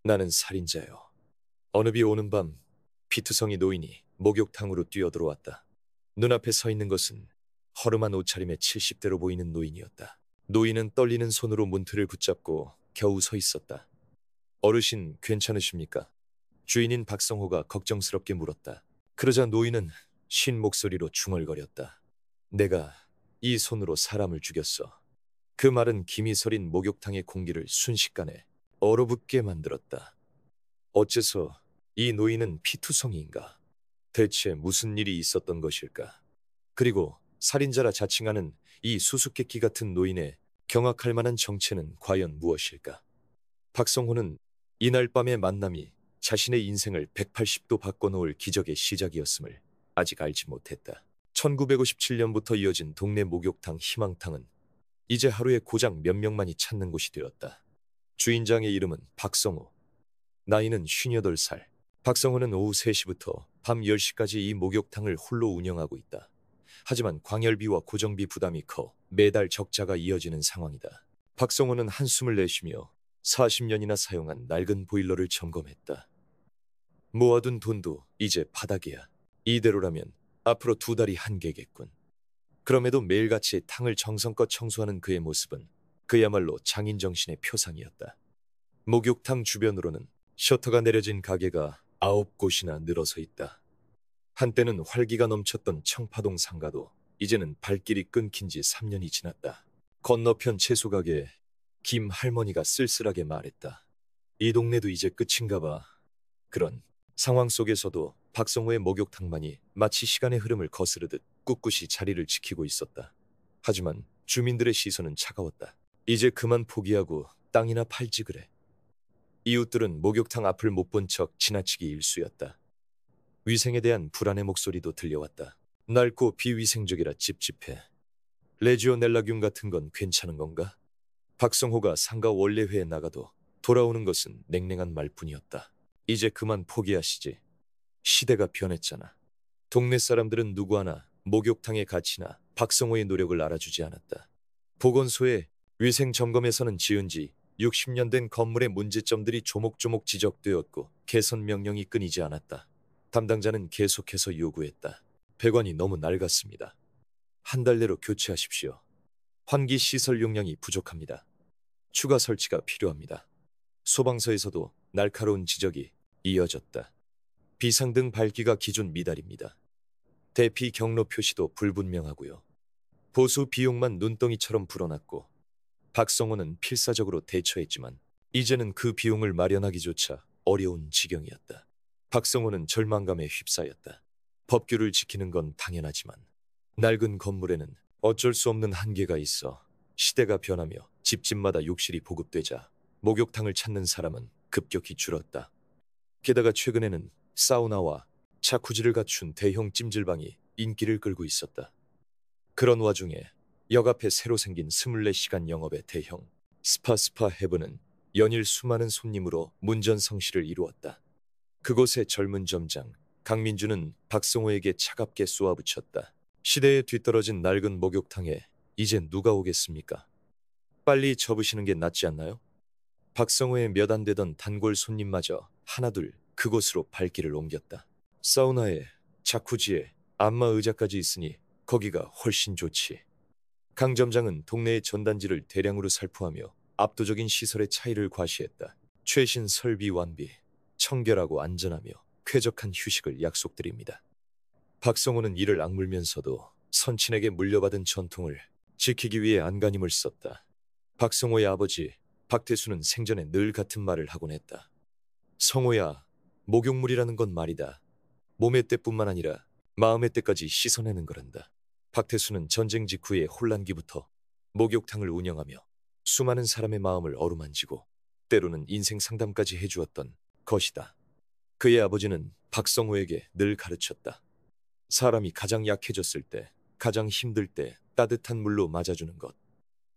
나는 살인자요. 어느 비 오는 밤 피투성이 노인이 목욕탕으로 뛰어들어왔다. 눈앞에 서 있는 것은 허름한 옷차림의 70대로 보이는 노인이었다. 노인은 떨리는 손으로 문틀을 붙잡고 겨우 서 있었다. 어르신 괜찮으십니까? 주인인 박성호가 걱정스럽게 물었다. 그러자 노인은 쉰 목소리로 중얼거렸다. 내가 이 손으로 사람을 죽였어. 그 말은 김이 서린 목욕탕의 공기를 순식간에 얼어붙게 만들었다. 어째서 이 노인은 피투성이인가? 대체 무슨 일이 있었던 것일까? 그리고 살인자라 자칭하는 이 수수께끼 같은 노인의 경악할 만한 정체는 과연 무엇일까? 박성호는 이날 밤의 만남이 자신의 인생을 180도 바꿔놓을 기적의 시작이었음을 아직 알지 못했다. 1957년부터 이어진 동네 목욕탕 희망탕은 이제 하루에 고작 몇 명만이 찾는 곳이 되었다. 주인장의 이름은 박성호. 나이는 58살. 박성호는 오후 3시부터 밤 10시까지 이 목욕탕을 홀로 운영하고 있다. 하지만 광열비와 고정비 부담이 커 매달 적자가 이어지는 상황이다. 박성호는 한숨을 내쉬며 40년이나 사용한 낡은 보일러를 점검했다. 모아둔 돈도 이제 바닥이야. 이대로라면 앞으로 2달이 한계겠군. 그럼에도 매일같이 탕을 정성껏 청소하는 그의 모습은 그야말로 장인정신의 표상이었다. 목욕탕 주변으로는 셔터가 내려진 가게가 9곳이나 늘어서 있다. 한때는 활기가 넘쳤던 청파동 상가도 이제는 발길이 끊긴 지 3년이 지났다. 건너편 채소 가게에 김 할머니가 쓸쓸하게 말했다. 이 동네도 이제 끝인가 봐. 그런 상황 속에서도 박성호의 목욕탕만이 마치 시간의 흐름을 거스르듯 꿋꿋이 자리를 지키고 있었다. 하지만 주민들의 시선은 차가웠다. 이제 그만 포기하고 땅이나 팔지 그래. 이웃들은 목욕탕 앞을 못 본 척 지나치기 일쑤였다. 위생에 대한 불안의 목소리도 들려왔다. 낡고 비위생적이라 찝찝해. 레지오넬라균 같은 건 괜찮은 건가? 박성호가 상가 원래회에 나가도 돌아오는 것은 냉랭한 말뿐이었다. 이제 그만 포기하시지. 시대가 변했잖아. 동네 사람들은 누구 하나 목욕탕의 가치나 박성호의 노력을 알아주지 않았다. 보건소에 위생 점검에서는 지은 지 60년 된 건물의 문제점들이 조목조목 지적되었고 개선 명령이 끊이지 않았다. 담당자는 계속해서 요구했다. 배관이 너무 낡았습니다. 한 달 내로 교체하십시오. 환기 시설 용량이 부족합니다. 추가 설치가 필요합니다. 소방서에서도 날카로운 지적이 이어졌다. 비상등 밝기가 기준 미달입니다. 대피 경로 표시도 불분명하고요. 보수 비용만 눈덩이처럼 불어났고 박성호는 필사적으로 대처했지만 이제는 그 비용을 마련하기조차 어려운 지경이었다. 박성호는 절망감에 휩싸였다. 법규를 지키는 건 당연하지만 낡은 건물에는 어쩔 수 없는 한계가 있어. 시대가 변하며 집집마다 욕실이 보급되자 목욕탕을 찾는 사람은 급격히 줄었다. 게다가 최근에는 사우나와 자쿠지를 갖춘 대형 찜질방이 인기를 끌고 있었다. 그런 와중에 역 앞에 새로 생긴 24시간 영업의 대형 스파 헤븐은 연일 수많은 손님으로 문전성시를 이루었다. 그곳의 젊은 점장 강민주는 박성호에게 차갑게 쏘아붙였다. 시대에 뒤떨어진 낡은 목욕탕에 이젠 누가 오겠습니까? 빨리 접으시는 게 낫지 않나요? 박성호의 몇 안 되던 단골 손님마저 하나둘 그곳으로 발길을 옮겼다. 사우나에 자쿠지에 안마 의자까지 있으니 거기가 훨씬 좋지. 강 점장은 동네의 전단지를 대량으로 살포하며 압도적인 시설의 차이를 과시했다. 최신 설비 완비, 청결하고 안전하며 쾌적한 휴식을 약속드립니다. 박성호는 이를 악물면서도 선친에게 물려받은 전통을 지키기 위해 안간힘을 썼다. 박성호의 아버지 박태수는 생전에 늘 같은 말을 하곤 했다. 성호야, 목욕물이라는 건 말이다. 몸의 때뿐만 아니라 마음의 때까지 씻어내는 거란다. 박태수는 전쟁 직후의 혼란기부터 목욕탕을 운영하며 수많은 사람의 마음을 어루만지고 때로는 인생 상담까지 해주었던 것이다. 그의 아버지는 박성호에게 늘 가르쳤다. 사람이 가장 약해졌을 때, 가장 힘들 때 따뜻한 물로 맞아주는 것.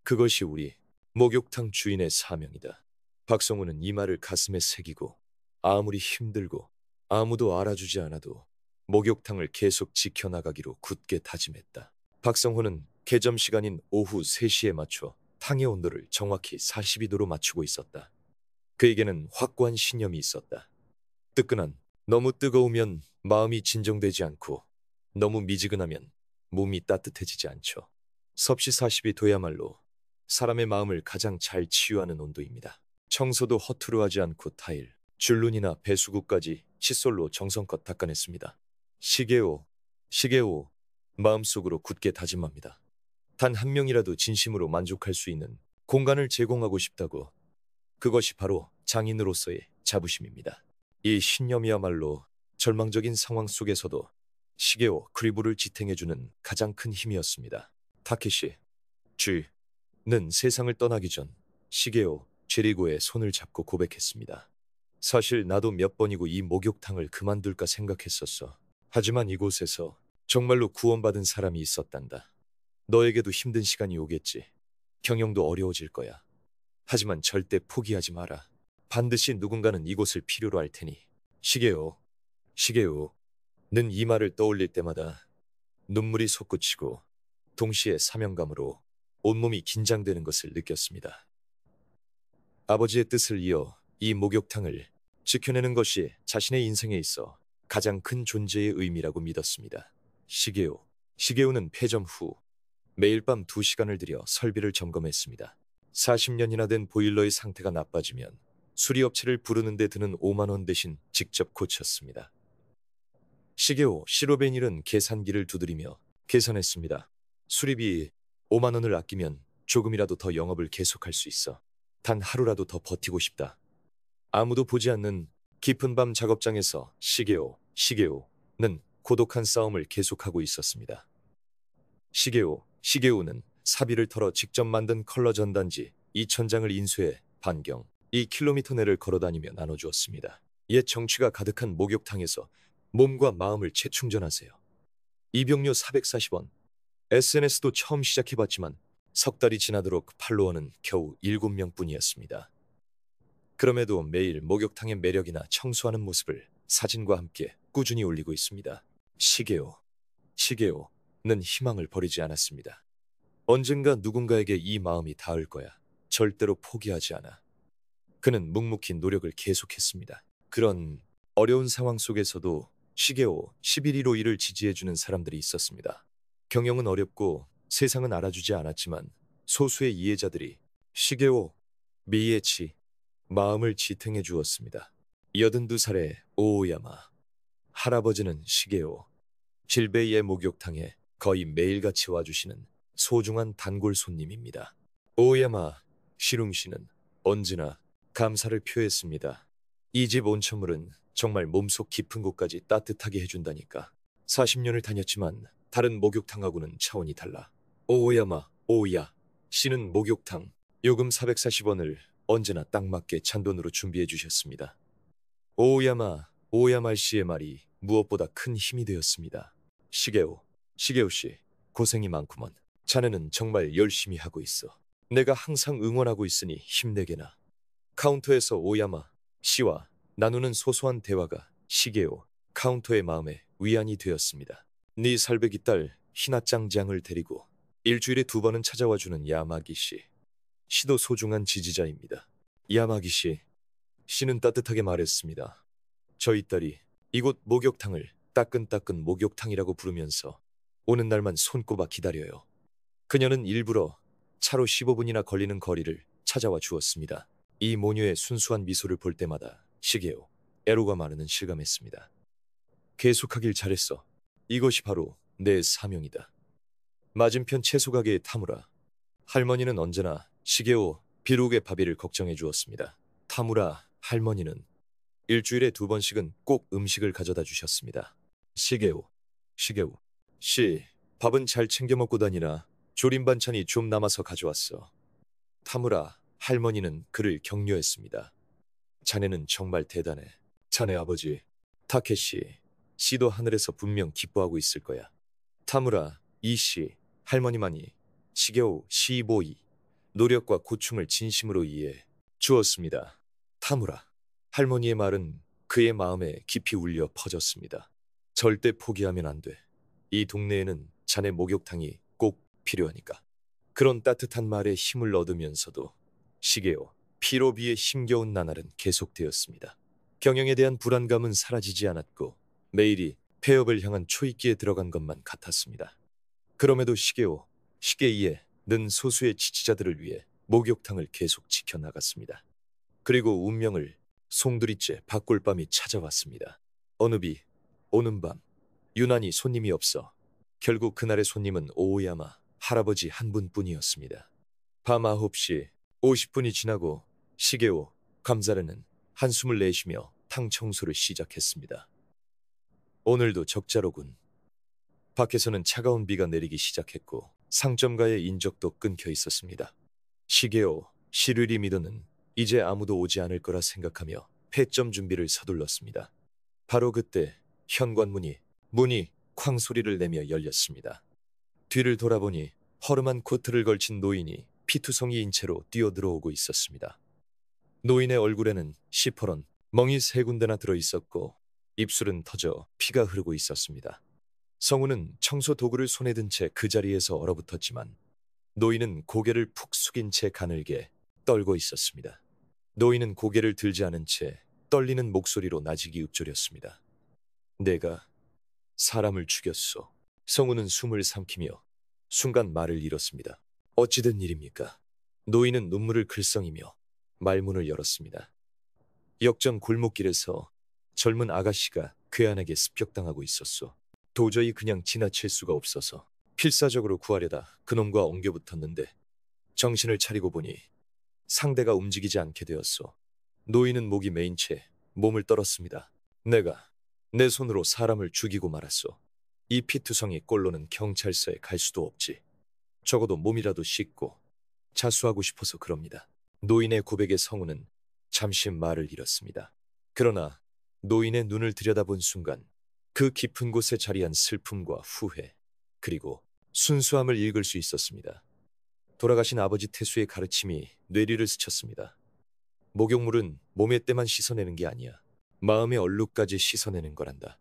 그것이 우리 목욕탕 주인의 사명이다. 박성호는 이 말을 가슴에 새기고 아무리 힘들고 아무도 알아주지 않아도 목욕탕을 계속 지켜나가기로 굳게 다짐했다. 박성호는 개점 시간인 오후 3시에 맞춰 탕의 온도를 정확히 42도로 맞추고 있었다. 그에게는 확고한 신념이 있었다. 뜨끈한, 너무 뜨거우면 마음이 진정되지 않고 너무 미지근하면 몸이 따뜻해지지 않죠. 섭씨 40이 돼야말로 사람의 마음을 가장 잘 치유하는 온도입니다. 청소도 허투루 하지 않고 타일, 줄눈이나 배수구까지 칫솔로 정성껏 닦아냈습니다. 시게오, 시게오, 마음속으로 굳게 다짐합니다. 단 한 명이라도 진심으로 만족할 수 있는 공간을 제공하고 싶다고. 그것이 바로 장인으로서의 자부심입니다. 이 신념이야말로 절망적인 상황 속에서도 시게오 크리브를 지탱해주는 가장 큰 힘이었습니다. 타케시 쥐는 세상을 떠나기 전 시게오 제리고의 손을 잡고 고백했습니다. 사실 나도 몇 번이고 이 목욕탕을 그만둘까 생각했었어. 하지만 이곳에서 정말로 구원받은 사람이 있었단다. 너에게도 힘든 시간이 오겠지. 경영도 어려워질 거야. 하지만 절대 포기하지 마라. 반드시 누군가는 이곳을 필요로 할 테니. 시게오, 시게오는 이 말을 떠올릴 때마다 눈물이 솟구치고 동시에 사명감으로 온몸이 긴장되는 것을 느꼈습니다. 아버지의 뜻을 이어 이 목욕탕을 지켜내는 것이 자신의 인생에 있어 가장 큰 존재의 의미라고 믿었습니다. 시게오는 폐점 후 매일 밤 2시간을 들여 설비를 점검했습니다. 40년이나 된 보일러의 상태가 나빠지면 수리업체를 부르는 데 드는 5만 원 대신 직접 고쳤습니다. 시게오 시로베닐은 계산기를 두드리며 계산했습니다. 수리비 5만 원을 아끼면 조금이라도 더 영업을 계속할 수 있어. 단 하루라도 더 버티고 싶다. 아무도 보지 않는 깊은 밤 작업장에서 시게오는 고독한 싸움을 계속하고 있었습니다. 시게오는 사비를 털어 직접 만든 컬러 전단지 2,000장을 인쇄해 반경 2km 내를 걸어다니며 나눠주었습니다. 옛 정취가 가득한 목욕탕에서 몸과 마음을 재충전하세요. 입용료 440원. SNS도 처음 시작해봤지만 석 달이 지나도록 팔로워는 겨우 7명뿐이었습니다. 그럼에도 매일 목욕탕의 매력이나 청소하는 모습을 사진과 함께 꾸준히 올리고 있습니다. 시게오는 희망을 버리지 않았습니다. 언젠가 누군가에게 이 마음이 닿을 거야. 절대로 포기하지 않아. 그는 묵묵히 노력을 계속했습니다. 그런 어려운 상황 속에서도 시게오 1115 일을 지지해주는 사람들이 있었습니다. 경영은 어렵고 세상은 알아주지 않았지만 소수의 이해자들이 시게오 미에치 마음을 지탱해 주었습니다. 82살의 오오야마 할아버지는 시게오 질베이의 목욕탕에 거의 매일같이 와주시는 소중한 단골 손님입니다. 오오야마 시룽 씨는 언제나 감사를 표했습니다. 이 집 온천물은 정말 몸속 깊은 곳까지 따뜻하게 해준다니까. 40년을 다녔지만 다른 목욕탕하고는 차원이 달라. 오오야 씨는 목욕탕 요금 440원을 언제나 딱 맞게 잔돈으로 준비해 주셨습니다. 오오야마 씨의 말이 무엇보다 큰 힘이 되었습니다. 시게오 씨 고생이 많구먼. 자네는 정말 열심히 하고 있어. 내가 항상 응원하고 있으니 힘내게나. 카운터에서 오야마 씨와 나누는 소소한 대화가 시게오 카운터의 마음에 위안이 되었습니다. 네 살배기 딸 히나짱장을 데리고 일주일에 2번은 찾아와주는 야마기 씨. 시도 소중한 지지자입니다. 야마기 씨는 따뜻하게 말했습니다. 저희 딸이 이곳 목욕탕을 따끈따끈 목욕탕이라고 부르면서 오는 날만 손꼽아 기다려요. 그녀는 일부러 차로 15분이나 걸리는 거리를 찾아와 주었습니다. 이 모녀의 순수한 미소를 볼 때마다 시게오 애로가 마르는 실감했습니다. 계속하길 잘했어. 이것이 바로 내 사명이다. 맞은편 채소 가게의 타무라 할머니는 언제나 시게오 비루게 바비를 걱정해 주었습니다. 타무라 할머니는 일주일에 2번씩은 꼭 음식을 가져다 주셨습니다. 시게오 씨, 밥은 잘 챙겨 먹고 다니라. 조림 반찬이 좀 남아서 가져왔어. 타무라 할머니는 그를 격려했습니다. 자네는 정말 대단해. 자네 아버지 타케시 씨도 하늘에서 분명 기뻐하고 있을 거야. 타무라 이씨 할머니만이 시게오 시보이 노력과 고충을 진심으로 이해해 주었습니다. 타무라 할머니의 말은 그의 마음에 깊이 울려 퍼졌습니다. 절대 포기하면 안 돼. 이 동네에는 자네 목욕탕이 꼭 필요하니까. 그런 따뜻한 말에 힘을 얻으면서도 시게오 피로 비해 힘겨운 나날은 계속되었습니다. 경영에 대한 불안감은 사라지지 않았고 매일이 폐업을 향한 초입기에 들어간 것만 같았습니다. 그럼에도 시게이에 는 소수의 지지자들을 위해 목욕탕을 계속 지켜나갔습니다. 그리고 운명을 송두리째 바꿀 밤이 찾아왔습니다. 어느 비 오는 밤 유난히 손님이 없어 결국 그날의 손님은 오야마 할아버지 한 분뿐이었습니다. 밤 9시 50분이 지나고 시게오 감자르는 한숨을 내쉬며 탕 청소를 시작했습니다. 오늘도 적자로군. 밖에서는 차가운 비가 내리기 시작했고 상점가의 인적도 끊겨 있었습니다. 시게오 시르리 미더는 이제 아무도 오지 않을 거라 생각하며 폐점 준비를 서둘렀습니다. 바로 그때 현관문이 쾅 소리를 내며 열렸습니다. 뒤를 돌아보니 허름한 코트를 걸친 노인이 피투성이인 채로 뛰어들어오고 있었습니다. 노인의 얼굴에는 시퍼런 멍이 3군데나 들어있었고 입술은 터져 피가 흐르고 있었습니다. 성우는 청소 도구를 손에 든 채 그 자리에서 얼어붙었지만 노인은 고개를 푹 숙인 채 가늘게 떨고 있었습니다. 노인은 고개를 들지 않은 채 떨리는 목소리로 나직이 읊조렸습니다. 내가 사람을 죽였소. 성우는 숨을 삼키며 순간 말을 잃었습니다. 어찌된 일입니까? 노인은 눈물을 글썽이며 말문을 열었습니다. 역전 골목길에서 젊은 아가씨가 괴한에게 습격당하고 있었소. 도저히 그냥 지나칠 수가 없어서 필사적으로 구하려다 그놈과 엉겨붙었는데 정신을 차리고 보니 상대가 움직이지 않게 되었소. 노인은 목이 메인 채 몸을 떨었습니다. 내가 내 손으로 사람을 죽이고 말았소. 이 피투성이 꼴로는 경찰서에 갈 수도 없지. 적어도 몸이라도 씻고 자수하고 싶어서 그럽니다. 노인의 고백에 성우는 잠시 말을 잃었습니다. 그러나 노인의 눈을 들여다본 순간 그 깊은 곳에 자리한 슬픔과 후회 그리고 순수함을 읽을 수 있었습니다. 돌아가신 아버지 태수의 가르침이 뇌리를 스쳤습니다. 목욕물은 몸의 때만 씻어내는 게 아니야. 마음의 얼룩까지 씻어내는 거란다.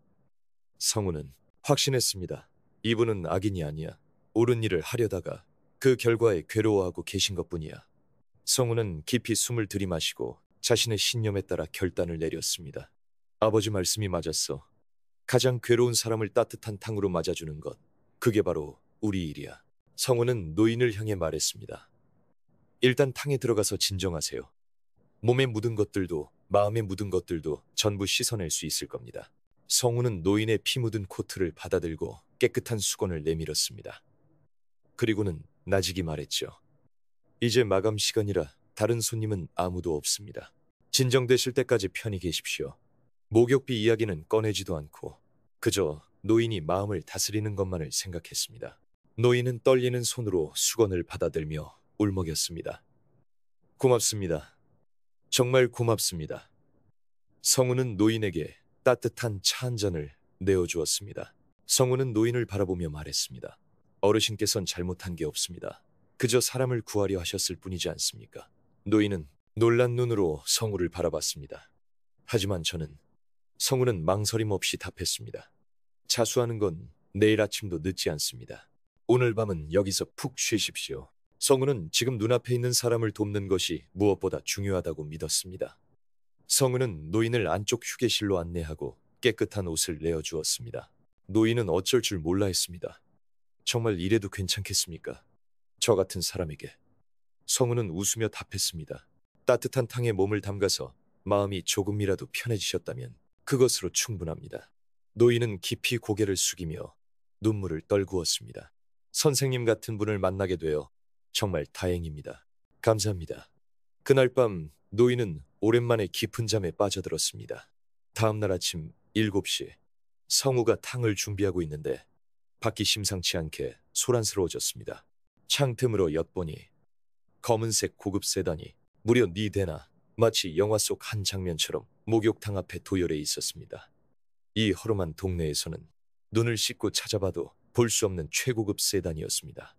성우는 확신했습니다. 이분은 악인이 아니야. 옳은 일을 하려다가 그 결과에 괴로워하고 계신 것뿐이야. 성우는 깊이 숨을 들이마시고 자신의 신념에 따라 결단을 내렸습니다. 아버지 말씀이 맞았어. 가장 괴로운 사람을 따뜻한 탕으로 맞아주는 것. 그게 바로 우리 일이야. 성우는 노인을 향해 말했습니다. 일단 탕에 들어가서 진정하세요. 몸에 묻은 것들도 마음에 묻은 것들도 전부 씻어낼 수 있을 겁니다. 성우는 노인의 피 묻은 코트를 받아들고 깨끗한 수건을 내밀었습니다. 그리고는 나직이 말했죠. 이제 마감 시간이라 다른 손님은 아무도 없습니다. 진정되실 때까지 편히 계십시오. 목욕비 이야기는 꺼내지도 않고 그저 노인이 마음을 다스리는 것만을 생각했습니다. 노인은 떨리는 손으로 수건을 받아들며 울먹였습니다. 고맙습니다. 정말 고맙습니다. 성우는 노인에게 따뜻한 차 한 잔을 내어주었습니다. 성우는 노인을 바라보며 말했습니다. 어르신께선 잘못한 게 없습니다. 그저 사람을 구하려 하셨을 뿐이지 않습니까? 노인은 놀란 눈으로 성우를 바라봤습니다. 하지만 성우는 망설임 없이 답했습니다. 자수하는 건 내일 아침도 늦지 않습니다. 오늘 밤은 여기서 푹 쉬십시오. 성우는 지금 눈앞에 있는 사람을 돕는 것이 무엇보다 중요하다고 믿었습니다. 성우는 노인을 안쪽 휴게실로 안내하고 깨끗한 옷을 내어주었습니다. 노인은 어쩔 줄 몰라 했습니다. 정말 이래도 괜찮겠습니까? 저 같은 사람에게. 성우는 웃으며 답했습니다. 따뜻한 탕에 몸을 담가서 마음이 조금이라도 편해지셨다면 그것으로 충분합니다. 노인은 깊이 고개를 숙이며 눈물을 떨구었습니다. 선생님 같은 분을 만나게 되어 정말 다행입니다. 감사합니다. 그날 밤 노인은 오랜만에 깊은 잠에 빠져들었습니다. 다음 날 아침 7시 성우가 탕을 준비하고 있는데 밖이 심상치 않게 소란스러워졌습니다. 창틈으로 엿보니 검은색 고급 세단이 무려 4대나 마치 영화 속 한 장면처럼 목욕탕 앞에 도열해 있었습니다. 이 허름한 동네에서는 눈을 씻고 찾아봐도 볼 수 없는 최고급 세단이었습니다.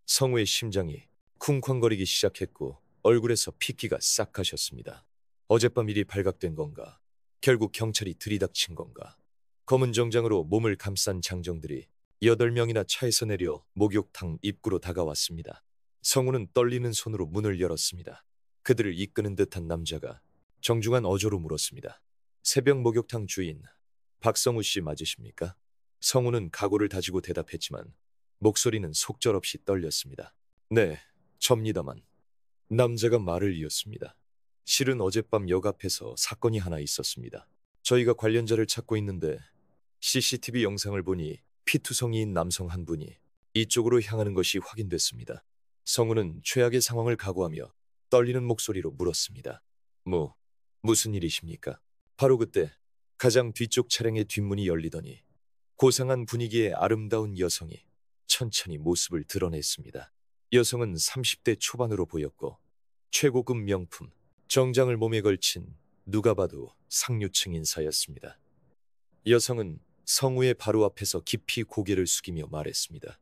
성우의 심장이 쿵쾅거리기 시작했고 얼굴에서 핏기가 싹 가셨습니다. 어젯밤 일이 발각된 건가? 결국 경찰이 들이닥친 건가? 검은 정장으로 몸을 감싼 장정들이 8명이나 차에서 내려 목욕탕 입구로 다가왔습니다. 성우는 떨리는 손으로 문을 열었습니다. 그들을 이끄는 듯한 남자가 정중한 어조로 물었습니다. 새벽 목욕탕 주인 박성우 씨 맞으십니까? 성우는 각오를 다지고 대답했지만 목소리는 속절없이 떨렸습니다. 네, 접니다만. 남자가 말을 이었습니다. 실은 어젯밤 역 앞에서 사건이 하나 있었습니다. 저희가 관련자를 찾고 있는데 CCTV 영상을 보니 피투성이인 남성 한 분이 이쪽으로 향하는 것이 확인됐습니다. 성우는 최악의 상황을 각오하며 떨리는 목소리로 물었습니다. 무슨 일이십니까? 바로 그때 가장 뒤쪽 차량의 뒷문이 열리더니 고상한 분위기의 아름다운 여성이 천천히 모습을 드러냈습니다. 여성은 30대 초반으로 보였고 최고급 명품, 정장을 몸에 걸친 누가 봐도 상류층 인사였습니다. 여성은 성우의 바로 앞에서 깊이 고개를 숙이며 말했습니다.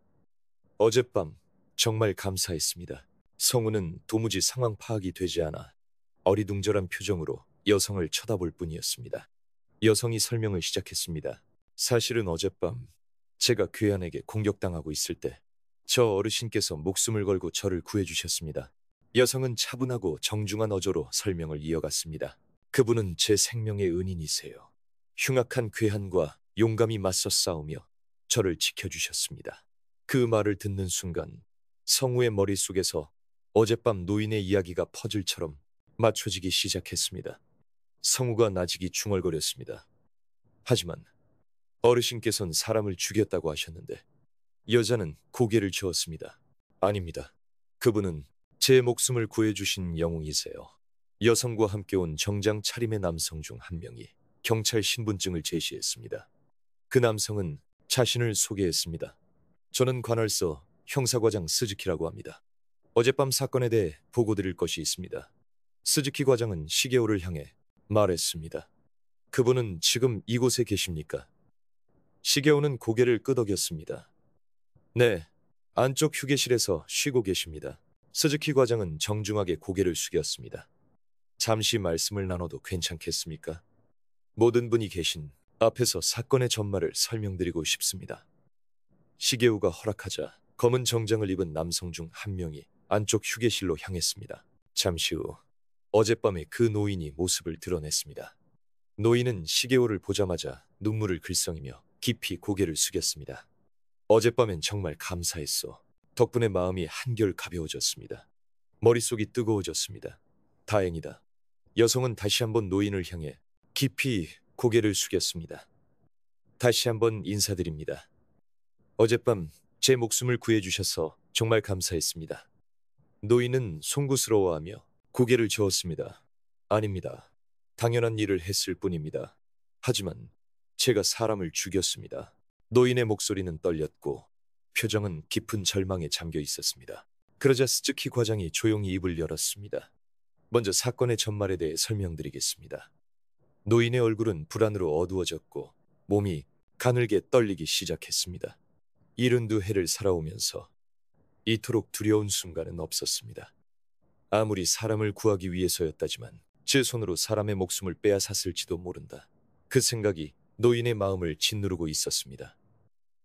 어젯밤 정말 감사했습니다. 성우는 도무지 상황 파악이 되지 않아 어리둥절한 표정으로 여성을 쳐다볼 뿐이었습니다. 여성이 설명을 시작했습니다. 사실은 어젯밤 제가 괴한에게 공격당하고 있을 때 저 어르신께서 목숨을 걸고 저를 구해주셨습니다. 여성은 차분하고 정중한 어조로 설명을 이어갔습니다. 그분은 제 생명의 은인이세요. 흉악한 괴한과 용감히 맞서 싸우며 저를 지켜주셨습니다. 그 말을 듣는 순간 성우의 머릿속에서 어젯밤 노인의 이야기가 퍼즐처럼 맞춰지기 시작했습니다. 성우가 나직이 중얼거렸습니다. 하지만 어르신께서는 사람을 죽였다고 하셨는데 여자는 고개를 저었습니다. 아닙니다. 그분은 제 목숨을 구해주신 영웅이세요. 여성과 함께 온 정장 차림의 남성 중 한 명이 경찰 신분증을 제시했습니다. 그 남성은 자신을 소개했습니다. 저는 관할서 형사과장 스즈키라고 합니다. 어젯밤 사건에 대해 보고드릴 것이 있습니다. 스즈키 과장은 시게오를 향해 말했습니다. 그분은 지금 이곳에 계십니까? 시게오는 고개를 끄덕였습니다. 네, 안쪽 휴게실에서 쉬고 계십니다. 스즈키 과장은 정중하게 고개를 숙였습니다. 잠시 말씀을 나눠도 괜찮겠습니까? 모든 분이 계신 앞에서 사건의 전말을 설명드리고 싶습니다. 시게오가 허락하자 검은 정장을 입은 남성 중 한 명이 안쪽 휴게실로 향했습니다. 잠시 후 어젯밤에 그 노인이 모습을 드러냈습니다. 노인은 시게오를 보자마자 눈물을 글썽이며 깊이 고개를 숙였습니다. 어젯밤엔 정말 감사했어. 덕분에 마음이 한결 가벼워졌습니다. 머릿속이 뜨거워졌습니다. 다행이다. 여성은 다시 한번 노인을 향해 깊이 고개를 숙였습니다. 다시 한번 인사드립니다. 어젯밤 제 목숨을 구해주셔서 정말 감사했습니다. 노인은 송구스러워하며 고개를 저었습니다. 아닙니다. 당연한 일을 했을 뿐입니다. 하지만 제가 사람을 죽였습니다. 노인의 목소리는 떨렸고 표정은 깊은 절망에 잠겨 있었습니다. 그러자 스즈키 과장이 조용히 입을 열었습니다. 먼저 사건의 전말에 대해 설명드리겠습니다. 노인의 얼굴은 불안으로 어두워졌고 몸이 가늘게 떨리기 시작했습니다. 72해를 살아오면서 이토록 두려운 순간은 없었습니다. 아무리 사람을 구하기 위해서였다지만 제 손으로 사람의 목숨을 빼앗았을지도 모른다. 그 생각이 노인의 마음을 짓누르고 있었습니다.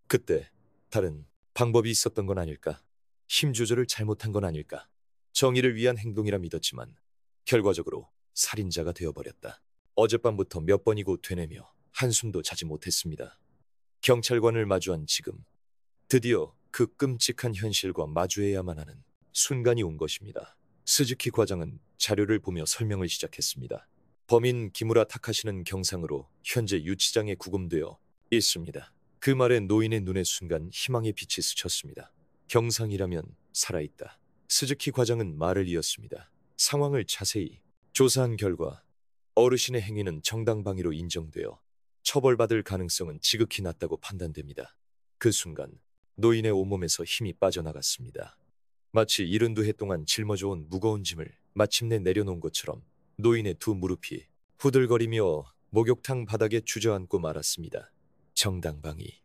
그때 다른 방법이 있었던 건 아닐까? 힘 조절을 잘못한 건 아닐까? 정의를 위한 행동이라 믿었지만 결과적으로 살인자가 되어버렸다. 어젯밤부터 몇 번이고 되뇌며 한숨도 자지 못했습니다. 경찰관을 마주한 지금 드디어 그 끔찍한 현실과 마주해야만 하는 순간이 온 것입니다. 스즈키 과장은 자료를 보며 설명을 시작했습니다. 범인 기무라 타카시는 경상으로 현재 유치장에 구금되어 있습니다. 그 말에 노인의 눈에 순간 희망의 빛이 스쳤습니다. 경상이라면 살아있다. 스즈키 과장은 말을 이었습니다. 상황을 자세히 조사한 결과 어르신의 행위는 정당방위로 인정되어 처벌받을 가능성은 지극히 낮다고 판단됩니다. 그 순간 노인의 온몸에서 힘이 빠져나갔습니다. 마치 72해 동안 짊어져온 무거운 짐을 마침내 내려놓은 것처럼 노인의 두 무릎이 후들거리며 목욕탕 바닥에 주저앉고 말았습니다. 정당방위.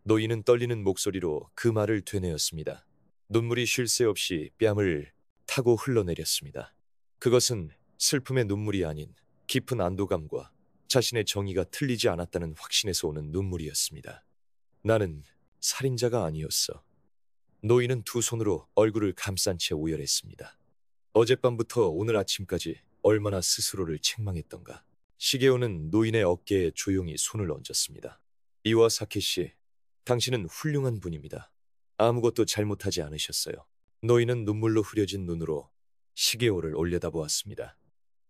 노인은 떨리는 목소리로 그 말을 되뇌었습니다. 눈물이 쉴 새 없이 뺨을 타고 흘러내렸습니다. 그것은 슬픔의 눈물이 아닌 깊은 안도감과 자신의 정의가 틀리지 않았다는 확신에서 오는 눈물이었습니다. 나는 살인자가 아니었어. 노인은 두 손으로 얼굴을 감싼 채 오열했습니다. 어젯밤부터 오늘 아침까지 얼마나 스스로를 책망했던가. 시게오는 노인의 어깨에 조용히 손을 얹었습니다. 이와사키 씨, 당신은 훌륭한 분입니다. 아무것도 잘못하지 않으셨어요. 노인은 눈물로 흐려진 눈으로 시게오를 올려다보았습니다.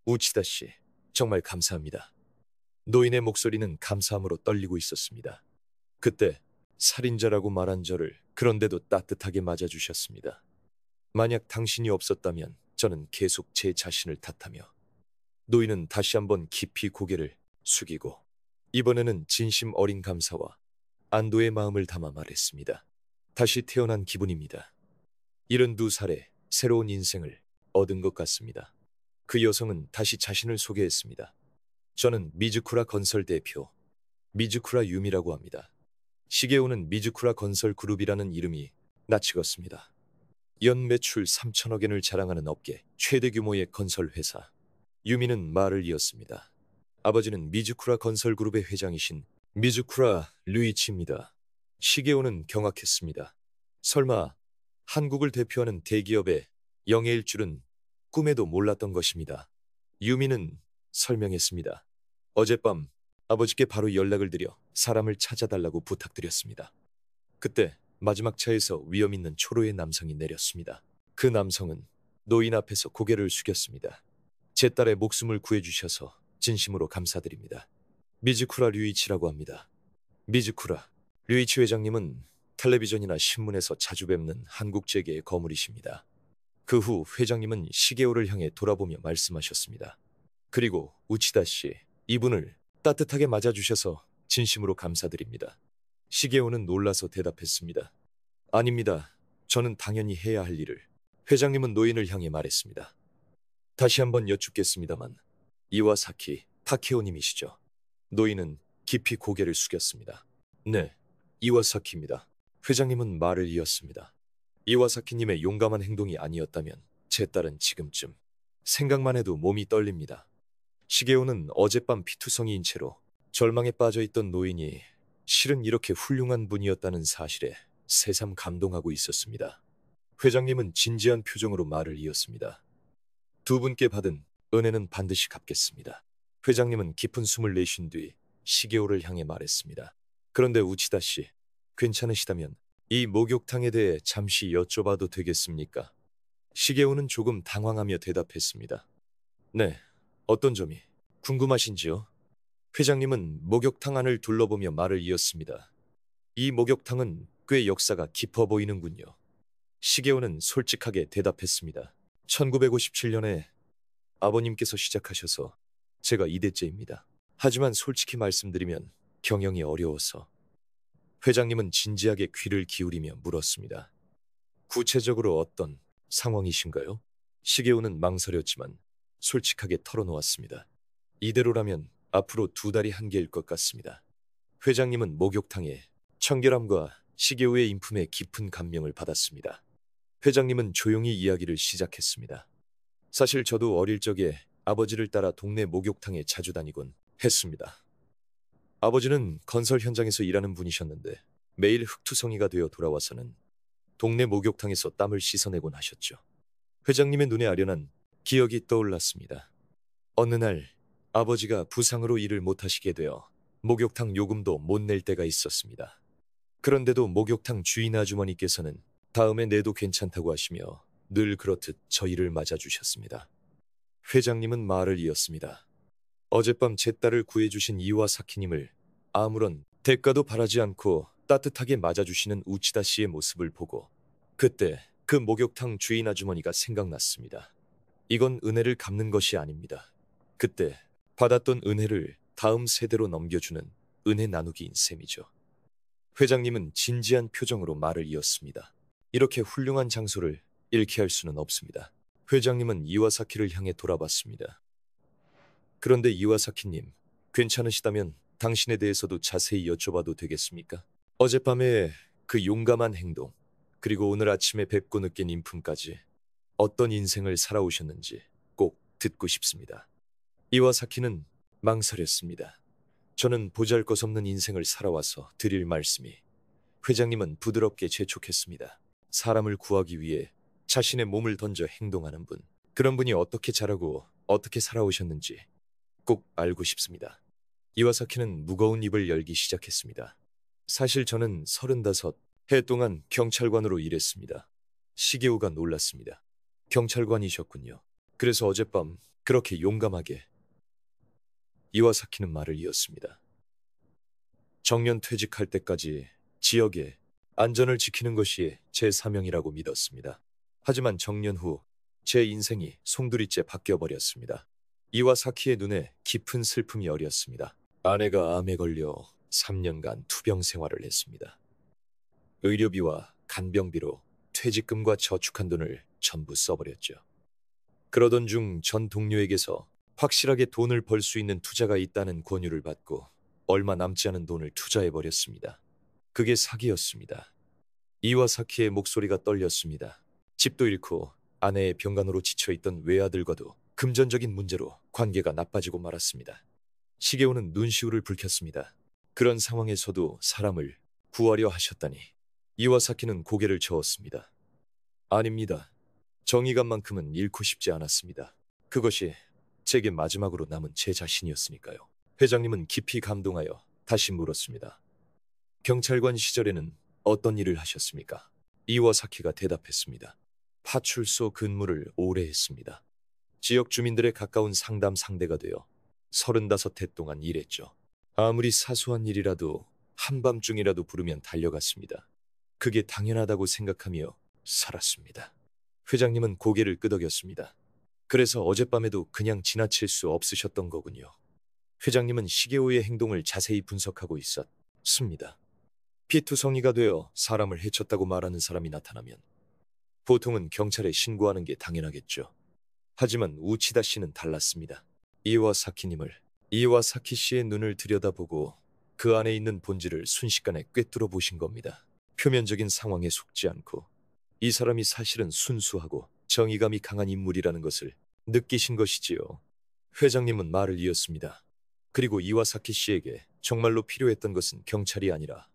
우치다 씨, 정말 감사합니다. 노인의 목소리는 감사함으로 떨리고 있었습니다. 그때 살인자라고 말한 저를 그런데도 따뜻하게 맞아주셨습니다. 만약 당신이 없었다면 저는 계속 제 자신을 탓하며. 노인은 다시 한번 깊이 고개를 숙이고 이번에는 진심 어린 감사와 안도의 마음을 담아 말했습니다. 다시 태어난 기분입니다. 72살에 새로운 인생을 얻은 것 같습니다. 그 여성은 다시 자신을 소개했습니다. 저는 미즈쿠라 건설 대표 미즈쿠라 유미라고 합니다. 시게오는 미즈쿠라 건설 그룹이라는 이름이 낯익었습니다. 연 매출 3천억 엔을 자랑하는 업계 최대 규모의 건설 회사. 유미는 말을 이었습니다. 아버지는 미즈쿠라 건설 그룹의 회장이신 미즈쿠라 류이치입니다. 시게오는 경악했습니다. 설마 한국을 대표하는 대기업의 영예일 줄은 꿈에도 몰랐던 것입니다. 유미는 설명했습니다. 어젯밤 아버지께 바로 연락을 드려 사람을 찾아달라고 부탁드렸습니다. 그때 마지막 차에서 위험 있는 초로의 남성이 내렸습니다. 그 남성은 노인 앞에서 고개를 숙였습니다. 제 딸의 목숨을 구해주셔서 진심으로 감사드립니다. 미즈쿠라 류이치라고 합니다. 미즈쿠라 류이치 회장님은 텔레비전이나 신문에서 자주 뵙는 한국재계의 거물이십니다. 그 후 회장님은 시게오를 향해 돌아보며 말씀하셨습니다. 그리고 우치다 씨, 이분을 따뜻하게 맞아주셔서 진심으로 감사드립니다. 시게오는 놀라서 대답했습니다. 아닙니다. 저는 당연히 해야 할 일을. 회장님은 노인을 향해 말했습니다. 다시 한번 여쭙겠습니다만 이와사키 타케오님이시죠? 노인은 깊이 고개를 숙였습니다. 네, 이와사키입니다. 회장님은 말을 이었습니다. 이와사키님의 용감한 행동이 아니었다면 제 딸은 지금쯤. 생각만 해도 몸이 떨립니다. 시게오는 어젯밤 피투성이인 채로 절망에 빠져있던 노인이 실은 이렇게 훌륭한 분이었다는 사실에 새삼 감동하고 있었습니다. 회장님은 진지한 표정으로 말을 이었습니다. 두 분께 받은 은혜는 반드시 갚겠습니다. 회장님은 깊은 숨을 내쉰 뒤 시게오를 향해 말했습니다. 그런데 우치다 씨, 괜찮으시다면 이 목욕탕에 대해 잠시 여쭤봐도 되겠습니까? 시게오는 조금 당황하며 대답했습니다. 네, 어떤 점이 궁금하신지요? 회장님은 목욕탕 안을 둘러보며 말을 이었습니다. 이 목욕탕은 꽤 역사가 깊어 보이는군요. 시게오는 솔직하게 대답했습니다. 1957년에 아버님께서 시작하셔서 제가 2대째입니다. 하지만 솔직히 말씀드리면 경영이 어려워서. 회장님은 진지하게 귀를 기울이며 물었습니다. 구체적으로 어떤 상황이신가요? 시게오는 망설였지만 솔직하게 털어놓았습니다. 이대로라면 앞으로 2달이 한계일 것 같습니다. 회장님은 목욕탕에 청결함과 시게오의 인품에 깊은 감명을 받았습니다. 회장님은 조용히 이야기를 시작했습니다. 사실 저도 어릴 적에 아버지를 따라 동네 목욕탕에 자주 다니곤 했습니다. 아버지는 건설 현장에서 일하는 분이셨는데 매일 흙투성이가 되어 돌아와서는 동네 목욕탕에서 땀을 씻어내곤 하셨죠. 회장님의 눈에 아련한 기억이 떠올랐습니다. 어느 날 아버지가 부상으로 일을 못하시게 되어 목욕탕 요금도 못 낼 때가 있었습니다. 그런데도 목욕탕 주인 아주머니께서는 다음에 내도 괜찮다고 하시며 늘 그렇듯 저희를 맞아주셨습니다. 회장님은 말을 이었습니다. 어젯밤 제 딸을 구해주신 이와사키님을 아무런 대가도 바라지 않고 따뜻하게 맞아주시는 우치다 씨의 모습을 보고 그때 그 목욕탕 주인 아주머니가 생각났습니다. 이건 은혜를 갚는 것이 아닙니다. 그때 받았던 은혜를 다음 세대로 넘겨주는 은혜 나누기인 셈이죠. 회장님은 진지한 표정으로 말을 이었습니다. 이렇게 훌륭한 장소를 잃게 할 수는 없습니다. 회장님은 이와사키를 향해 돌아봤습니다. 그런데 이와사키님, 괜찮으시다면 당신에 대해서도 자세히 여쭤봐도 되겠습니까? 어젯밤에 그 용감한 행동, 그리고 오늘 아침에 뵙고 느낀 인품까지 어떤 인생을 살아오셨는지 꼭 듣고 싶습니다. 이와사키는 망설였습니다. 저는 보잘것없는 인생을 살아와서 드릴 말씀이. 회장님은 부드럽게 재촉했습니다. 사람을 구하기 위해 자신의 몸을 던져 행동하는 분. 그런 분이 어떻게 자라고 어떻게 살아오셨는지 꼭 알고 싶습니다. 이와사키는 무거운 입을 열기 시작했습니다. 사실 저는 35해 동안 경찰관으로 일했습니다. 시게오가 놀랐습니다. 경찰관이셨군요. 그래서 어젯밤 그렇게 용감하게. 이와사키는 말을 이었습니다. 정년 퇴직할 때까지 지역의 안전을 지키는 것이 제 사명이라고 믿었습니다. 하지만 정년 후 제 인생이 송두리째 바뀌어버렸습니다. 이와사키의 눈에 깊은 슬픔이 어렸습니다. 아내가 암에 걸려 3년간 투병 생활을 했습니다. 의료비와 간병비로 퇴직금과 저축한 돈을 전부 써버렸죠. 그러던 중 전 동료에게서 확실하게 돈을 벌 수 있는 투자가 있다는 권유를 받고 얼마 남지 않은 돈을 투자해버렸습니다. 그게 사기였습니다. 이와사키의 목소리가 떨렸습니다. 집도 잃고 아내의 병간호로 지쳐있던 외아들과도 금전적인 문제로 관계가 나빠지고 말았습니다. 시게오는 눈시울을 붉혔습니다. 그런 상황에서도 사람을 구하려 하셨다니. 이와사키는 고개를 저었습니다. 아닙니다. 정의감만큼은 잃고 싶지 않았습니다. 그것이 제게 마지막으로 남은 제 자신이었으니까요. 회장님은 깊이 감동하여 다시 물었습니다. 경찰관 시절에는 어떤 일을 하셨습니까? 이와사키가 대답했습니다. 파출소 근무를 오래 했습니다. 지역 주민들의 가까운 상담 상대가 되어 35해 동안 일했죠. 아무리 사소한 일이라도 한밤중이라도 부르면 달려갔습니다. 그게 당연하다고 생각하며 살았습니다. 회장님은 고개를 끄덕였습니다. 그래서 어젯밤에도 그냥 지나칠 수 없으셨던 거군요. 회장님은 시게오의 행동을 자세히 분석하고 있었습니다. 피투성이가 되어 사람을 해쳤다고 말하는 사람이 나타나면 보통은 경찰에 신고하는 게 당연하겠죠. 하지만 우치다 씨는 달랐습니다. 이와사키 씨의 눈을 들여다보고 그 안에 있는 본질을 순식간에 꿰뚫어 보신 겁니다. 표면적인 상황에 속지 않고 이 사람이 사실은 순수하고 정의감이 강한 인물이라는 것을 느끼신 것이지요. 회장님은 말을 이었습니다. 그리고 이와사키 씨에게 정말로 필요했던 것은 경찰이 아니라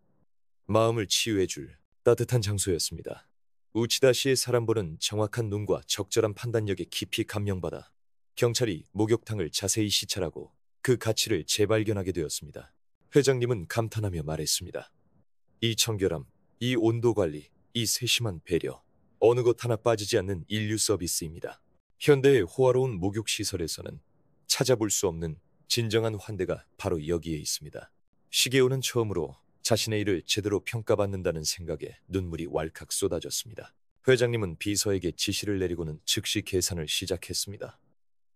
마음을 치유해줄 따뜻한 장소였습니다. 우치다 씨의 사람 보는 정확한 눈과 적절한 판단력에 깊이 감명받아 경찰이 목욕탕을 자세히 시찰하고 그 가치를 재발견하게 되었습니다. 회장님은 감탄하며 말했습니다. 이 청결함, 이 온도 관리, 이 세심한 배려, 어느 것 하나 빠지지 않는 인류 서비스입니다. 현대의 호화로운 목욕시설에서는 찾아볼 수 없는 진정한 환대가 바로 여기에 있습니다. 시게오는 처음으로 자신의 일을 제대로 평가받는다는 생각에 눈물이 왈칵 쏟아졌습니다. 회장님은 비서에게 지시를 내리고는 즉시 계산을 시작했습니다.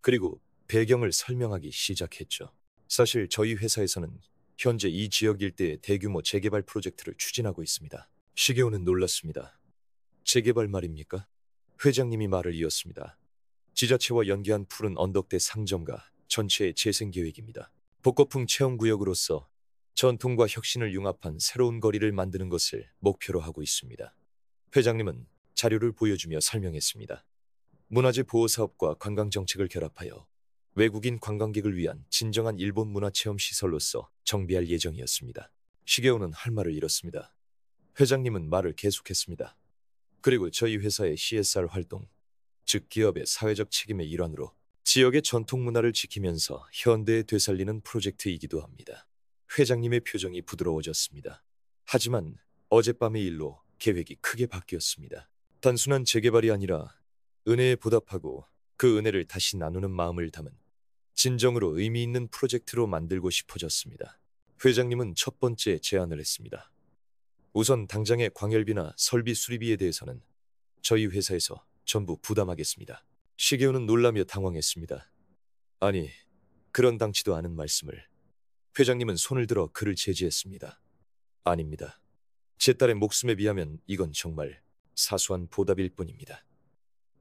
그리고 배경을 설명하기 시작했죠. 사실 저희 회사에서는 현재 이 지역 일대의 대규모 재개발 프로젝트를 추진하고 있습니다. 시게오는 놀랐습니다. 재개발 말입니까? 회장님이 말을 이었습니다. 지자체와 연계한 푸른 언덕대 상점과 전체의 재생 계획입니다. 복고풍 체험구역으로서 전통과 혁신을 융합한 새로운 거리를 만드는 것을 목표로 하고 있습니다. 회장님은 자료를 보여주며 설명했습니다. 문화재 보호 사업과 관광 정책을 결합하여 외국인 관광객을 위한 진정한 일본 문화체험 시설로서 정비할 예정이었습니다. 시게오는 할 말을 잃었습니다. 회장님은 말을 계속했습니다. 그리고 저희 회사의 CSR 활동, 즉 기업의 사회적 책임의 일환으로 지역의 전통 문화를 지키면서 현대에 되살리는 프로젝트이기도 합니다. 회장님의 표정이 부드러워졌습니다. 하지만 어젯밤의 일로 계획이 크게 바뀌었습니다. 단순한 재개발이 아니라 은혜에 보답하고 그 은혜를 다시 나누는 마음을 담은 진정으로 의미 있는 프로젝트로 만들고 싶어졌습니다. 회장님은 첫 번째 제안을 했습니다. 우선 당장의 광열비나 설비 수리비에 대해서는 저희 회사에서 전부 부담하겠습니다. 시게오는 놀라며 당황했습니다. 아니, 그런 당치도 않은 말씀을. 회장님은 손을 들어 그를 제지했습니다. 아닙니다. 제 딸의 목숨에 비하면 이건 정말 사소한 보답일 뿐입니다.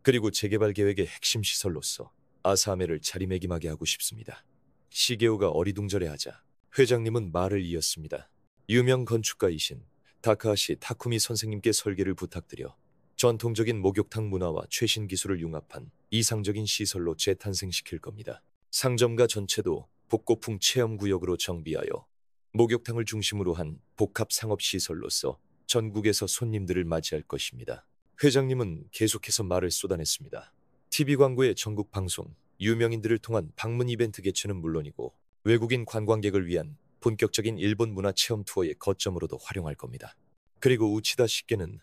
그리고 재개발 계획의 핵심 시설로서 아사아메를 자리매김하게 하고 싶습니다. 시게오가 어리둥절해하자 회장님은 말을 이었습니다. 유명 건축가이신 다카하시 타쿠미 선생님께 설계를 부탁드려 전통적인 목욕탕 문화와 최신 기술을 융합한 이상적인 시설로 재탄생시킬 겁니다. 상점가 전체도 복고풍 체험구역으로 정비하여 목욕탕을 중심으로 한 복합 상업시설로서 전국에서 손님들을 맞이할 것입니다. 회장님은 계속해서 말을 쏟아냈습니다. TV 광고의 전국 방송, 유명인들을 통한 방문 이벤트 개최는 물론이고 외국인 관광객을 위한 본격적인 일본 문화 체험 투어의 거점으로도 활용할 겁니다. 그리고 우치다 씨께는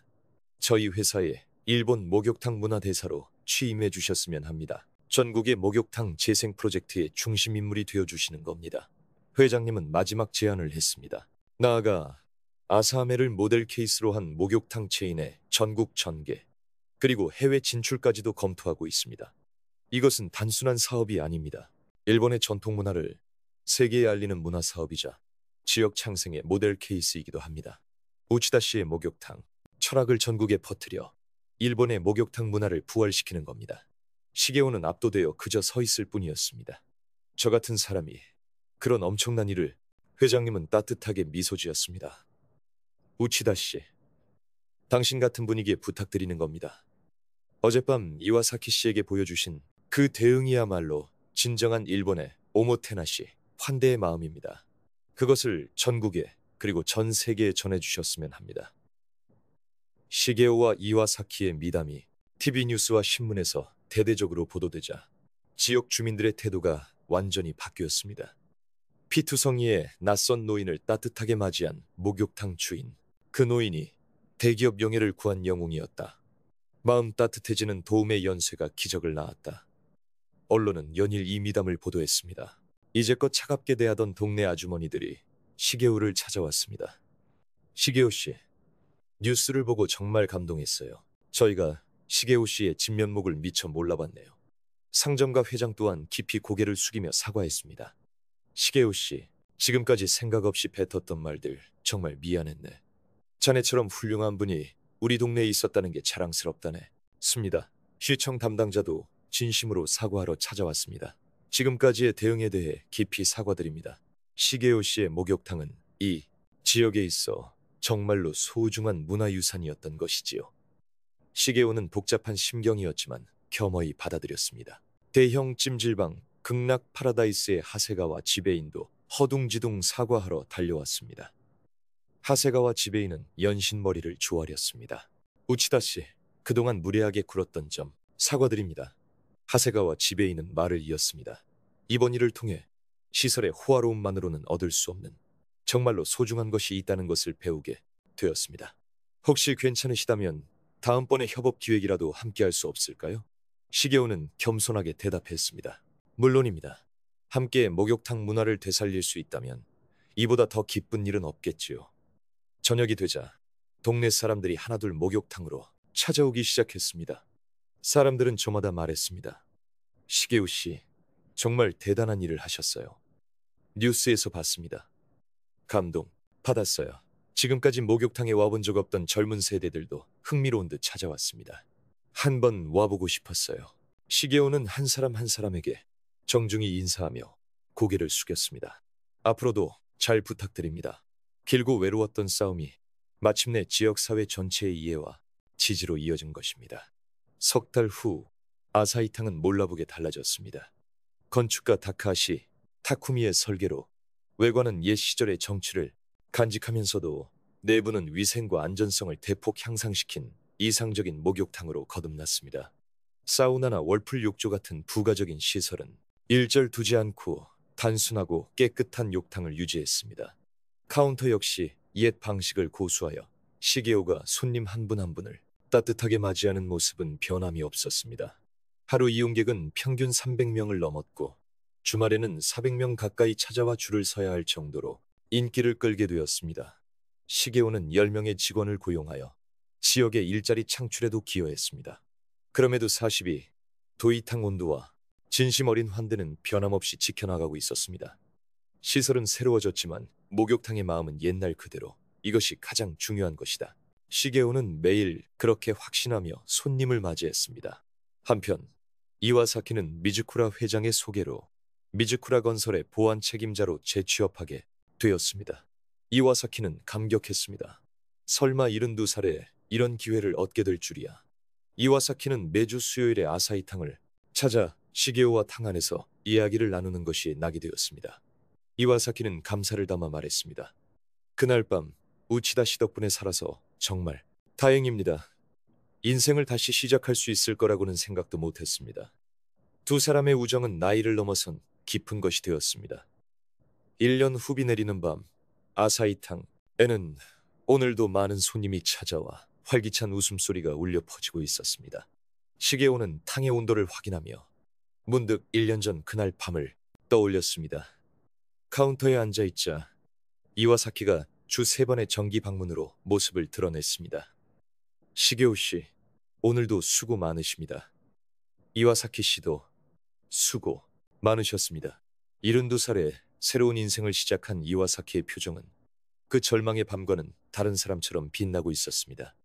저희 회사의 일본 목욕탕 문화 대사로 취임해 주셨으면 합니다. 전국의 목욕탕 재생 프로젝트의 중심 인물이 되어 주시는 겁니다. 회장님은 마지막 제안을 했습니다. 나아가 아사아메를 모델 케이스로 한 목욕탕 체인의 전국 전개, 그리고 해외 진출까지도 검토하고 있습니다. 이것은 단순한 사업이 아닙니다. 일본의 전통 문화를 세계에 알리는 문화 사업이자 지역 창생의 모델 케이스이기도 합니다. 우치다 씨의 목욕탕, 철학을 전국에 퍼뜨려 일본의 목욕탕 문화를 부활시키는 겁니다. 시게오는 압도되어 그저 서 있을 뿐이었습니다. 저 같은 사람이 그런 엄청난 일을, 회장님은 따뜻하게 미소 지었습니다. 우치다 씨, 당신 같은 분위기에 부탁드리는 겁니다. 어젯밤 이와사키 씨에게 보여주신 그 대응이야말로 진정한 일본의 오모테나시, 환대의 마음입니다. 그것을 전국에 그리고 전 세계에 전해주셨으면 합니다. 시게오와 이와사키의 미담이 TV 뉴스와 신문에서 대대적으로 보도되자 지역 주민들의 태도가 완전히 바뀌었습니다. 피투성이의 낯선 노인을 따뜻하게 맞이한 목욕탕 주인, 그 노인이 대기업 영예를 구한 영웅이었다. 마음 따뜻해지는 도움의 연쇄가 기적을 낳았다. 언론은 연일 이 미담을 보도했습니다. 이제껏 차갑게 대하던 동네 아주머니들이 시게오를 찾아왔습니다. 시게오 씨, 뉴스를 보고 정말 감동했어요. 저희가 시게오 씨의 진면목을 미처 몰라봤네요. 상점가 회장 또한 깊이 고개를 숙이며 사과했습니다. 시게오 씨, 지금까지 생각 없이 뱉었던 말들 정말 미안했네. 자네처럼 훌륭한 분이 우리 동네에 있었다는 게 자랑스럽다네. 습니다. 시청 담당자도 진심으로 사과하러 찾아왔습니다. 지금까지의 대응에 대해 깊이 사과드립니다. 시게오 씨의 목욕탕은 이 지역에 있어 정말로 소중한 문화유산이었던 것이지요. 시게오는 복잡한 심경이었지만 겸허히 받아들였습니다. 대형 찜질방 극락 파라다이스의 하세가와 지배인도 허둥지둥 사과하러 달려왔습니다. 하세가와 지배인은 연신머리를 조아렸습니다. 우치다 씨, 그동안 무례하게 굴었던 점 사과드립니다. 하세가와 지배인은 말을 이었습니다. 이번 일을 통해 시설의 호화로움만으로는 얻을 수 없는 정말로 소중한 것이 있다는 것을 배우게 되었습니다. 혹시 괜찮으시다면 다음번에 협업 기획이라도 함께할 수 없을까요? 시게오는 겸손하게 대답했습니다. 물론입니다. 함께 목욕탕 문화를 되살릴 수 있다면 이보다 더 기쁜 일은 없겠지요. 저녁이 되자 동네 사람들이 하나둘 목욕탕으로 찾아오기 시작했습니다. 사람들은 저마다 말했습니다. 시게오 씨, 정말 대단한 일을 하셨어요. 뉴스에서 봤습니다. 감동 받았어요. 지금까지 목욕탕에 와본 적 없던 젊은 세대들도 흥미로운 듯 찾아왔습니다. 한번 와보고 싶었어요. 시게오는 한 사람 한 사람에게 정중히 인사하며 고개를 숙였습니다. 앞으로도 잘 부탁드립니다. 길고 외로웠던 싸움이 마침내 지역사회 전체의 이해와 지지로 이어진 것입니다. 석 달 후 아사히탕은 몰라보게 달라졌습니다. 건축가 다카시 타쿠미의 설계로 외관은 옛 시절의 정취를 간직하면서도 내부는 위생과 안전성을 대폭 향상시킨 이상적인 목욕탕으로 거듭났습니다. 사우나나 월풀 욕조 같은 부가적인 시설은 일절 두지 않고 단순하고 깨끗한 욕탕을 유지했습니다. 카운터 역시 옛 방식을 고수하여 시게오가 손님 한 분 한 분을 따뜻하게 맞이하는 모습은 변함이 없었습니다. 하루 이용객은 평균 300명을 넘었고 주말에는 400명 가까이 찾아와 줄을 서야 할 정도로 인기를 끌게 되었습니다. 시게오는 10명의 직원을 고용하여 지역의 일자리 창출에도 기여했습니다. 그럼에도 42 도이탕 온도와 진심 어린 환대는 변함없이 지켜나가고 있었습니다. 시설은 새로워졌지만 목욕탕의 마음은 옛날 그대로. 이것이 가장 중요한 것이다. 시게오는 매일 그렇게 확신하며 손님을 맞이했습니다. 한편 이와사키는 미즈쿠라 회장의 소개로 미즈쿠라 건설의 보안 책임자로 재취업하게 되었습니다. 이와사키는 감격했습니다. 설마 72살에 이런 기회를 얻게 될 줄이야. 이와사키는 매주 수요일에 아사히탕을 찾아 시게오와 탕 안에서 이야기를 나누는 것이 낙이 되었습니다. 이와사키는 감사를 담아 말했습니다. 그날 밤 우치다 씨 덕분에 살아서 정말 다행입니다. 인생을 다시 시작할 수 있을 거라고는 생각도 못했습니다. 두 사람의 우정은 나이를 넘어선 깊은 것이 되었습니다. 1년 후비 내리는 밤, 아사히탕에는 오늘도 많은 손님이 찾아와 활기찬 웃음소리가 울려 퍼지고 있었습니다. 시게오는 탕의 온도를 확인하며 문득 1년 전 그날 밤을 떠올렸습니다. 카운터에 앉아있자 이와사키가 주 3번의 정기 방문으로 모습을 드러냈습니다. 시게오 씨, 오늘도 수고 많으십니다. 이와사키 씨도 수고 많으셨습니다. 72살에 새로운 인생을 시작한 이와사키의 표정은 그 절망의 밤과는 다른 사람처럼 빛나고 있었습니다.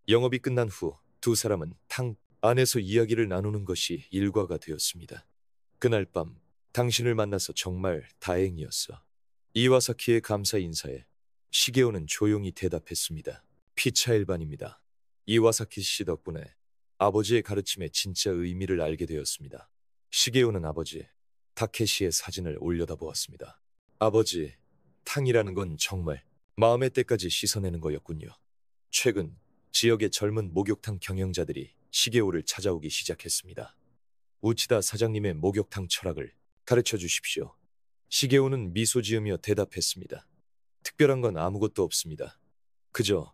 영업이 끝난 후 두 사람은 탕 안에서 이야기를 나누는 것이 일과가 되었습니다. 그날 밤 당신을 만나서 정말 다행이었어. 이와사키의 감사 인사에 시게오는 조용히 대답했습니다. 피차 일반입니다. 이와사키 씨 덕분에 아버지의 가르침의 진짜 의미를 알게 되었습니다. 시게오는 아버지 타케시의 사진을 올려다보았습니다. 아버지, 탕이라는 건 정말 마음의 때까지 씻어내는 거였군요. 최근 지역의 젊은 목욕탕 경영자들이 시게오를 찾아오기 시작했습니다. 우치다 사장님의 목욕탕 철학을 가르쳐 주십시오. 시게오는 미소 지으며 대답했습니다. 특별한 건 아무것도 없습니다. 그저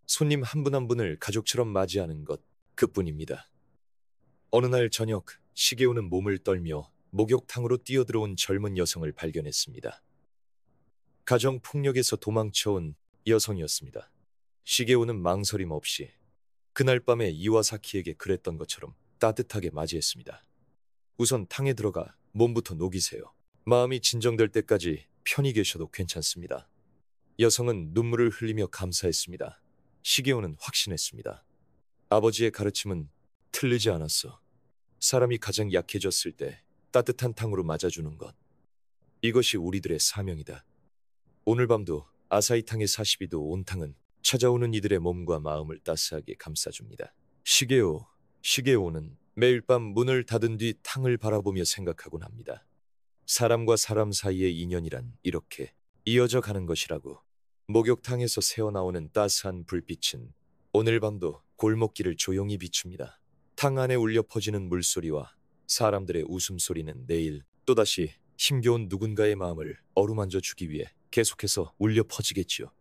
손님 한 분 한 분을 가족처럼 맞이하는 것 그뿐입니다. 어느 날 저녁 시게오는 몸을 떨며 목욕탕으로 뛰어들어온 젊은 여성을 발견했습니다. 가정폭력에서 도망쳐온 여성이었습니다. 시게오는 망설임 없이 그날 밤에 이와사키에게 그랬던 것처럼 따뜻하게 맞이했습니다. 우선 탕에 들어가 몸부터 녹이세요. 마음이 진정될 때까지 편히 계셔도 괜찮습니다. 여성은 눈물을 흘리며 감사했습니다. 시게오는 확신했습니다. 아버지의 가르침은 틀리지 않았어. 사람이 가장 약해졌을 때 따뜻한 탕으로 맞아주는 것. 이것이 우리들의 사명이다. 오늘 밤도 아사히탕의 42도 온탕은 찾아오는 이들의 몸과 마음을 따스하게 감싸줍니다. 시게오는 매일 밤 문을 닫은 뒤 탕을 바라보며 생각하곤 합니다. 사람과 사람 사이의 인연이란 이렇게 이어져 가는 것이라고. 목욕탕에서 새어나오는 따스한 불빛은 오늘 밤도 골목길을 조용히 비춥니다. 탕 안에 울려 퍼지는 물소리와 사람들의 웃음소리는 내일 또다시 힘겨운 누군가의 마음을 어루만져 주기 위해 계속해서 울려 퍼지겠지요.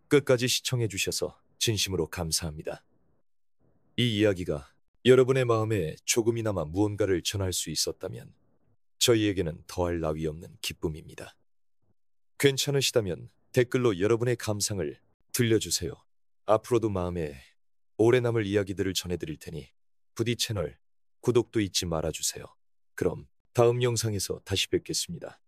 끝까지 시청해 주셔서 진심으로 감사합니다. 이 이야기가 여러분의 마음에 조금이나마 무언가를 전할 수 있었다면 저희에게는 더할 나위 없는 기쁨입니다. 괜찮으시다면 댓글로 여러분의 감상을 들려주세요. 앞으로도 마음에 오래 남을 이야기들을 전해드릴 테니 부디 채널 구독도 잊지 말아주세요. 그럼 다음 영상에서 다시 뵙겠습니다.